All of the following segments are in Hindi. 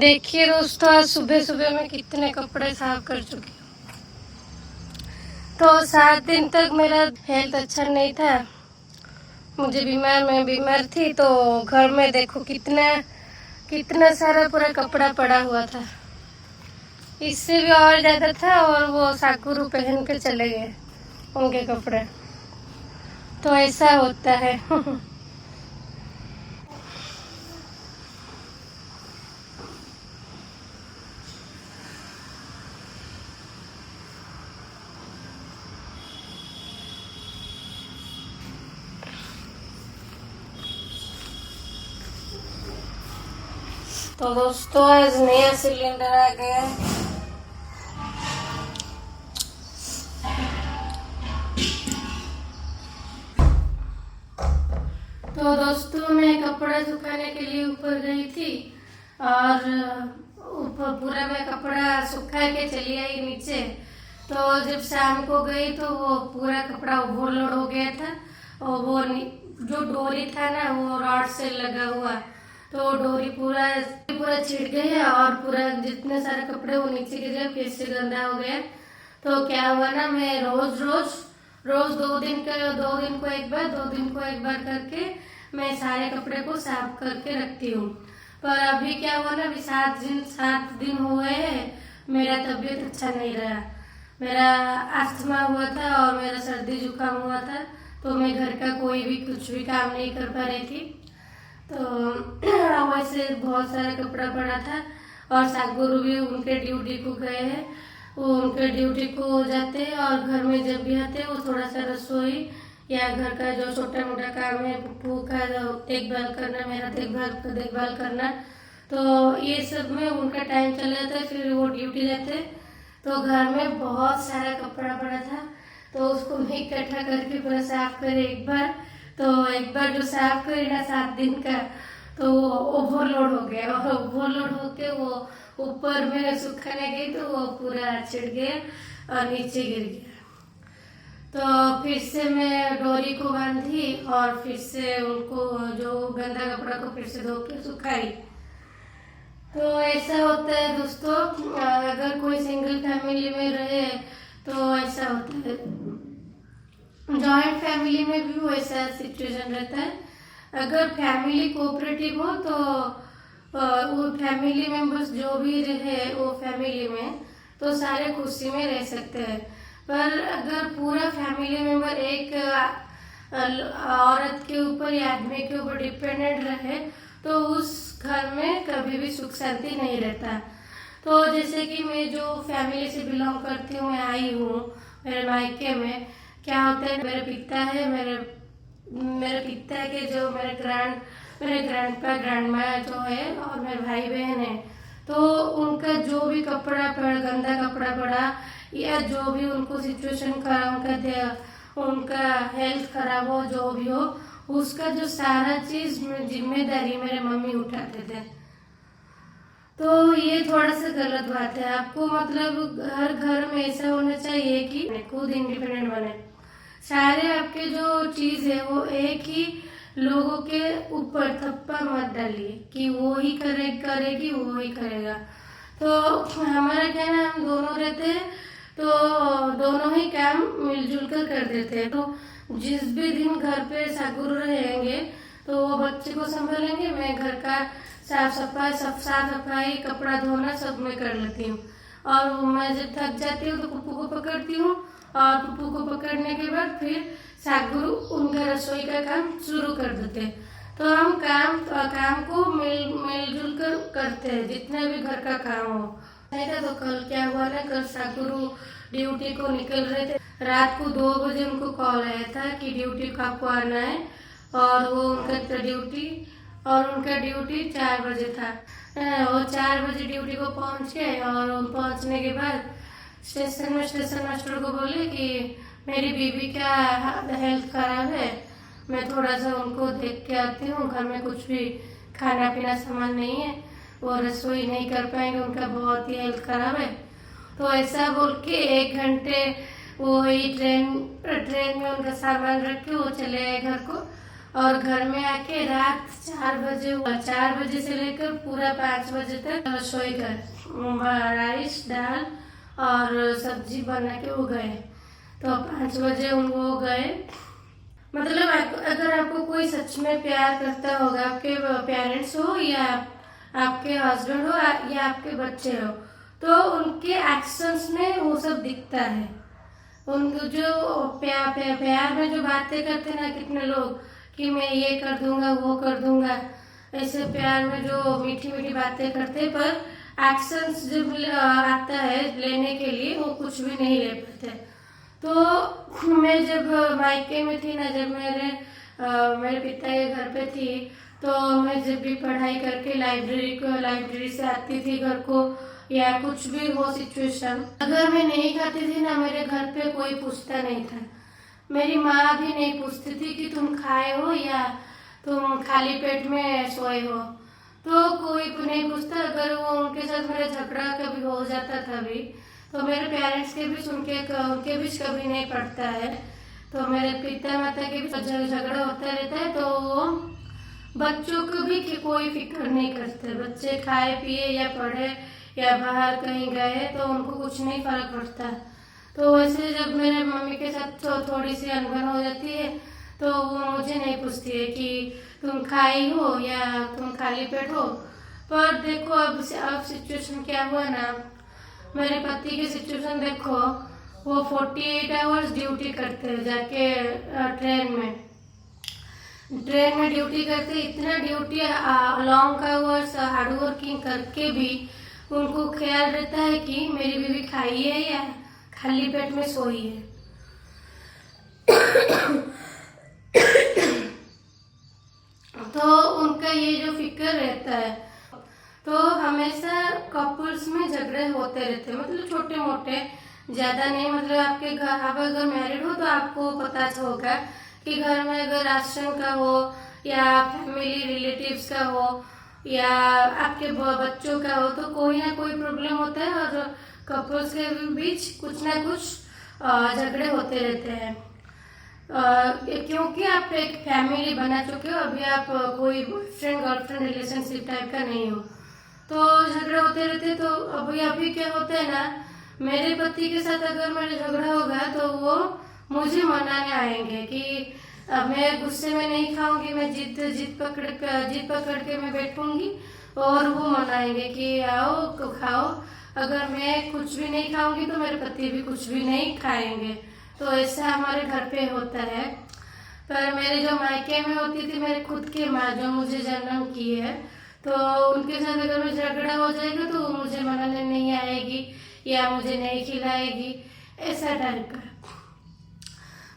देखिए दोस्तों, आज सुबह सुबह मैं कितने कपड़े साफ कर चुकी हूँ। तो 7 दिन तक मेरा हेल्थ अच्छा नहीं था, मैं बीमार थी। तो घर में देखो कितना कितना सारा पूरा कपड़ा पड़ा हुआ था, इससे भी और ज़्यादा था। और वो साकुरू पहन के चले गए उनके कपड़े। तो ऐसा होता है। तो दोस्तों, आज नया सिलेंडर आ गया है। तो दोस्तों, मैं कपड़ा सुखाने के लिए ऊपर गई थी और ऊपर पूरा मैं कपड़ा सुखा के चली आई नीचे। तो जब शाम को गई तो वो पूरा कपड़ा ओवरलोड हो गया था। और वो जो डोरी था ना, वो रॉड से लगा हुआ, तो डोरी पूरा पूरा छिड़ गया और पूरा जितने सारे कपड़े वो नीचे गिर गए, फिर से गंदा हो गया। तो क्या हुआ ना, मैं रोज 2 दिन को एक बार 2 दिन को एक बार करके मैं सारे कपड़े को साफ करके रखती हूँ। पर अभी क्या हुआ ना, अभी 7 दिन हुए हैं, मेरा तबीयत अच्छा नहीं रहा। मेरा अस्थमा हुआ था और मेरा सर्दी जुकाम हुआ था। तो मैं घर का कोई भी कुछ भी काम नहीं कर पा रही थी। तो वैसे बहुत सारा कपड़ा पड़ा था। और सागुरु भी उनके ड्यूटी को गए हैं, वो उनके ड्यूटी को जाते हैं और घर में जब भी आते हैं वो थोड़ा सा रसोई या घर का जो छोटा मोटा काम है, पप्पू का देखभाल करना, मेरा देखभाल करना, तो ये सब में उनका टाइम चला जाता है। फिर वो ड्यूटी जाते हैं। तो घर में बहुत सारा कपड़ा पड़ा था, तो उसको मैं इकट्ठा करके पूरा साफ करे एक बार। तो एक बार जो साफ करे ना 7 दिन का, तो वो ओवरलोड हो गया। और ओवरलोड होके वो ऊपर में सुखाने गई तो वो पूरा छिड़ गया और नीचे गिर गया। तो फिर से मैं डोरी को बांधी और फिर से उनको जो गंदा कपड़ा को फिर से धो के सुखाई। तो ऐसा होता है दोस्तों, अगर कोई सिंगल फैमिली में रहे तो ऐसा होता है। जॉइंट फैमिली में भी वैसा सिचुएशन रहता है। अगर फैमिली कोऑपरेटिव हो तो वो फैमिली मेंबर्स जो भी रहे वो फैमिली में, तो सारे खुशी में रह सकते हैं। पर अगर पूरा फैमिली मेंबर एक औरत के ऊपर या आदमी के ऊपर डिपेंडेंट रहे तो उस घर में कभी भी सुख शांति नहीं रहता। तो जैसे कि मैं जो फैमिली से बिलोंग करती हूँ, मैं आई हूँ मेरे मायके में, क्या होता है, मेरे पिता के जो मेरे ग्रैंडपा ग्रैंडमा जो है और मेरे भाई बहन है, तो उनका जो भी गंदा कपड़ा पड़ा या जो भी उनको सिचुएशन खराब, उनका हेल्थ खराब हो, जो भी हो, उसका जो सारा चीज जिम्मेदारी मेरे मम्मी उठाते थे। तो ये थोड़ा सा गलत बात है। आपको मतलब हर घर में ऐसा होना चाहिए कि खुद इंडिपेंडेंट बने। सारे आपके जो चीज है वो एक ही लोगों के ऊपर थप्पा मत डालिए कि वो ही करेगी वो ही करेगा। तो हमारा क्या ना, हम दोनों रहते हैं तो दोनों ही काम मिलजुल कर देते हैं। तो जिस भी दिन घर पे सागुरु रहेंगे तो वो बच्चे को संभालेंगे, मैं घर का साफ सफाई कपड़ा धोना सब मैं कर लेती हूँ। और मैं जब थक जाती हूँ तो पप्पू को पकड़ती हूँ और पप्पू को पकड़ने के बाद फिर सागुरु उनका रसोई का काम शुरू कर देते हैं। तो हम काम को मिलजुल कर करते हैं, जितना भी घर का काम हो। नहीं था तो कल क्या हुआ ना, कल सागुरु ड्यूटी को निकल रहे थे। रात को 2 बजे उनको कॉल आया था कि ड्यूटी को आपको आना है। और वो उनका ड्यूटी 4 बजे था। वो 4 बजे ड्यूटी को पहुंच गए और पहुंचने के बाद स्टेशन मास्टर को बोले कि मेरी बीवी का हेल्थ खराब है, मैं थोड़ा सा उनको देख के आती हूँ, घर में कुछ भी खाना पीना सामान नहीं है, वो रसोई नहीं कर पाएंगे, उनका बहुत ही हेल्थ खराब है। तो ऐसा बोल के 1 घंटे वो ही ट्रेन में उनका सामान रख के वो चले आए घर को। और घर में आके रात 4 बजे से लेकर पूरा 5 बजे तक रसोई कर राइस दाल और सब्जी बना के वो गए। तो 5 बजे वो गए। मतलब अगर आपको कोई सच में प्यार करता होगा, आपके पेरेंट्स हो या आपके हस्बैंड हो या आपके बच्चे हो, तो उनके एक्शंस में वो सब दिखता है। उनको जो प्यार में जो बातें करते हैं ना कितने लोग कि मैं ये कर दूंगा वो कर दूंगा, ऐसे प्यार में जो मीठी मीठी बातें करते हैं, पर एक्शंस जब आता है लेने के लिए वो कुछ भी नहीं ले पाते। तो मैं जब मायके में थी ना, जब मेरे पिता के घर पे थी, तो मैं जब भी पढ़ाई करके लाइब्रेरी से आती थी घर को, या कुछ भी हो सिचुएशन, अगर मैं नहीं खाती थी ना, मेरे घर पे कोई पूछता नहीं था। मेरी माँ भी नहीं पूछती थी कि तुम खाए हो या तुम खाली पेट में सोए हो, तो कोई नहीं पूछता। अगर वो उनके साथ मेरा झगड़ा कभी हो जाता था भी, तो मेरे पेरेंट्स के बीच उनके बीच कभी नहीं पड़ता है। तो मेरे पिता माता के बीच झगड़ा होता रहता है, तो वो बच्चों को भी कोई फिक्र नहीं करते। बच्चे खाए पिए या पढ़े या बाहर कहीं गए तो उनको कुछ नहीं फर्क पड़ता। तो वैसे जब मेरे मम्मी के साथ थोड़ी सी अनबन हो जाती है, तो वो मुझे नहीं पूछती है कि तुम खाई हो या तुम खाली पेट हो। पर देखो अब सिचुएशन क्या हुआ ना, मेरे पति की सिचुएशन देखो, वो 48 आवर्स ड्यूटी करते हैं जाके ट्रेन में ड्यूटी करते। इतना duty long hours hard working करके भी उनको ख्याल रहता है कि मेरी बीवी खाई है या खाली पेट में सोई है। तो उनका ये जो फिक्र रहता है, तो हमेशा कपल्स में झगड़े होते रहते हैं, मतलब छोटे मोटे, ज्यादा नहीं। मतलब आपके घर, आप अगर मैरिड हो तो आपको पता होगा कि घर में अगर राशन का हो या फैमिली रिलेटिव्स का हो या आपके बच्चों का हो, तो कोई ना कोई प्रॉब्लम होता है और कपल्स के बीच कुछ ना कुछ झगड़े होते रहते हैं। क्योंकि आप एक फैमिली बना चुके हो, अभी आप कोई बॉयफ्रेंड गर्लफ्रेंड रिलेशनशिप टाइप का नहीं हो, तो झगड़े होते रहते। तो अभी क्या होता है ना, मेरे पति के साथ अगर मेरा झगड़ा होगा तो वो मुझे मनाने आएंगे कि मैं गुस्से में नहीं खाऊंगी, मैं जिद पकड़ के मैं बैठूंगी और वो मनाएंगे कि आओ तो खाओ। अगर मैं कुछ भी नहीं खाऊंगी तो मेरे पति भी कुछ भी नहीं खाएंगे। तो ऐसा हमारे घर पे होता है। पर मेरे जो मायके में होती थी, मेरे खुद की माँ जो मुझे जन्म की है, तो उनके साथ अगर मैं झगड़ा हो जाएगा तो वो मुझे मनाने नहीं आएगी या मुझे नहीं खिलाएगी, ऐसा टाइप का।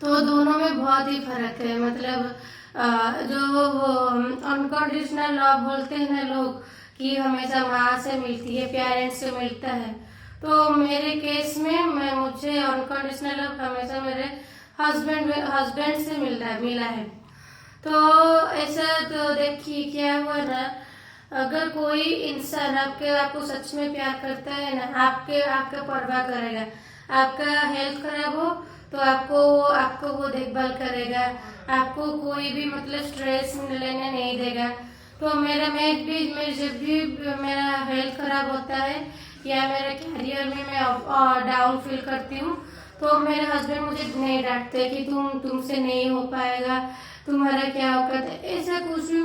तो दोनों में बहुत ही फर्क है। मतलब जो अनकंडीशनल लव बोलते हैं ना लोग कि हमेशा माँ से मिलती है, पेरेंट्स से मिलता है, तो मेरे केस में मुझे अनकंडीशनल लव हमेशा मेरे हस्बैंड से मिला है। तो ऐसा तो देखिए क्या हुआ ना, अगर कोई इंसान आपको सच में प्यार करता है ना, आपका परवाह करेगा। आपका हेल्थ खराब हो तो आपको वो देखभाल करेगा, आपको कोई भी मतलब स्ट्रेस लेने नहीं देगा। तो मैं जब भी मेरा हेल्थ खराब होता है या मेरे कैरियर में मैं डाउन फील करती हूँ, तो मेरे हस्बैंड मुझे नहीं डांटते कि तुमसे नहीं हो पाएगा, तुम्हारा क्या औकात है, ऐसा कुछ भी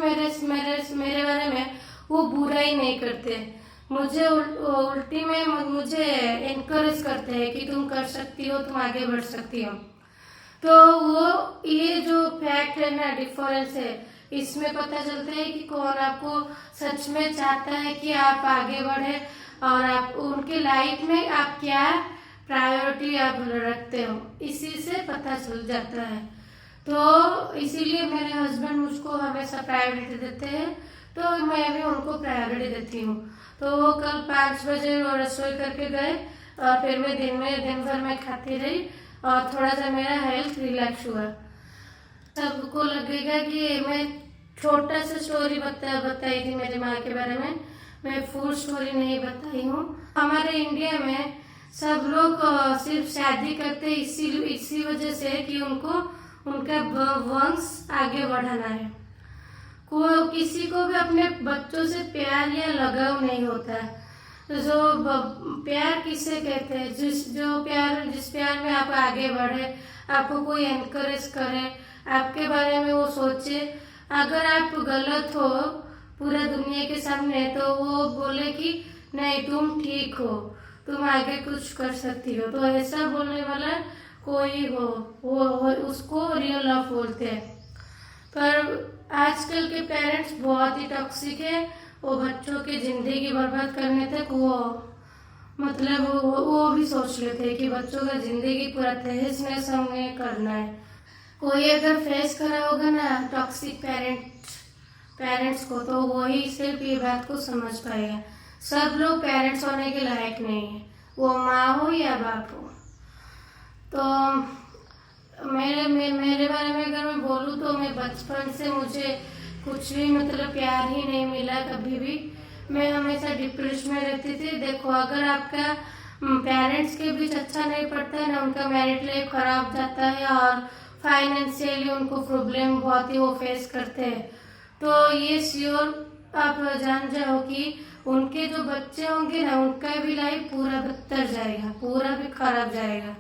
मेरे बारे में वो बुरा ही नहीं करते। मुझे उल्टी में मुझे एनकरेज करते हैं कि तुम कर सकती हो, तुम आगे बढ़ सकती हो। तो वो ये जो फैक्ट है ना, डिफरेंस है, इसमें पता चलता है कि कौन आपको सच में चाहता है कि आप आगे बढ़े और आप उनके लाइफ में आप क्या प्रायोरिटी आप रखते हो, इसी से पता चल जाता है। तो इसीलिए मेरे हस्बैंड मुझको हमेशा प्रायोरिटी देते हैं, तो मैं भी उनको प्रायोरिटी देती हूँ। तो वो कल 5 बजे रसोई करके गए और फिर मैं दिन भर में खाती रही और थोड़ा सा मेरा हेल्थ रिलैक्स हुआ। सबको लगेगा कि मैं छोटा सा स्टोरी बताई थी मेरी माँ के बारे में, मैं फुल स्टोरी नहीं बताई हूँ। हमारे इंडिया में सब लोग सिर्फ शादी करते इसी वजह से कि उनको उनका वंश आगे बढ़ाना है। किसी को भी अपने बच्चों से प्यार या लगाव नहीं होता। जो प्यार किसे कहते हैं? जिस प्यार में आप आगे बढ़े, आपको कोई एनकरेज करे, आपके बारे में वो सोचे। अगर आप गलत हो पूरा दुनिया के सामने, तो वो बोले कि नहीं, तुम ठीक हो, तुम आगे कुछ कर सकती हो। तो ऐसा बोलने वाला कोई हो, वो उसको रियल लव बोलते हैं। पर आजकल के पेरेंट्स बहुत ही टॉक्सिक है। वो बच्चों की जिंदगी बर्बाद करने तक वो भी सोच लेते हैं कि बच्चों का जिंदगी पूरा तहस नहस हमें करना है। कोई अगर फेस करा होगा ना टॉक्सिक पेरेंट्स को, तो वही सिर्फ ये बात को समझ पाएगा। सब लोग पेरेंट्स होने के लायक नहीं है, वो माँ हो या बाप हो। तो मेरे बारे में अगर मैं बोलूँ तो मैं बचपन से मुझे कुछ भी प्यार ही नहीं मिला कभी भी। मैं हमेशा डिप्रेशन में रहती थी। देखो, अगर आपका पेरेंट्स के बीच अच्छा नहीं पड़ता है ना, उनका मैरिड लाइफ खराब जाता है और फाइनेंशियली उनको प्रॉब्लम बहुत ही वो फेस करते हैं, तो ये श्योर आप जान जाओ कि उनके जो बच्चे होंगे ना, उनका भी लाइफ पूरा बदतर जाएगा, पूरा भी खराब जाएगा।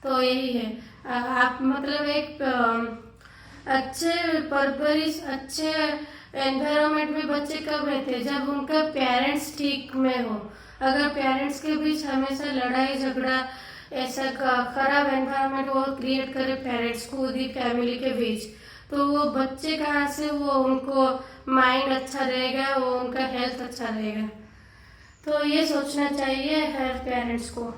तो यही है, आप एक अच्छे परवरिश, अच्छे एनवायरनमेंट में बच्चे कब रहते हैं? जब उनका पेरेंट्स ठीक में हो। अगर पेरेंट्स के बीच हमेशा लड़ाई झगड़ा, ऐसा खराब एनवायरनमेंट वो क्रिएट करे पेरेंट्स खुद ही फैमिली के बीच, तो वो बच्चे कहाँ से उनको माइंड अच्छा रहेगा, वो उनका हेल्थ अच्छा रहेगा। तो ये सोचना चाहिए हर पेरेंट्स को।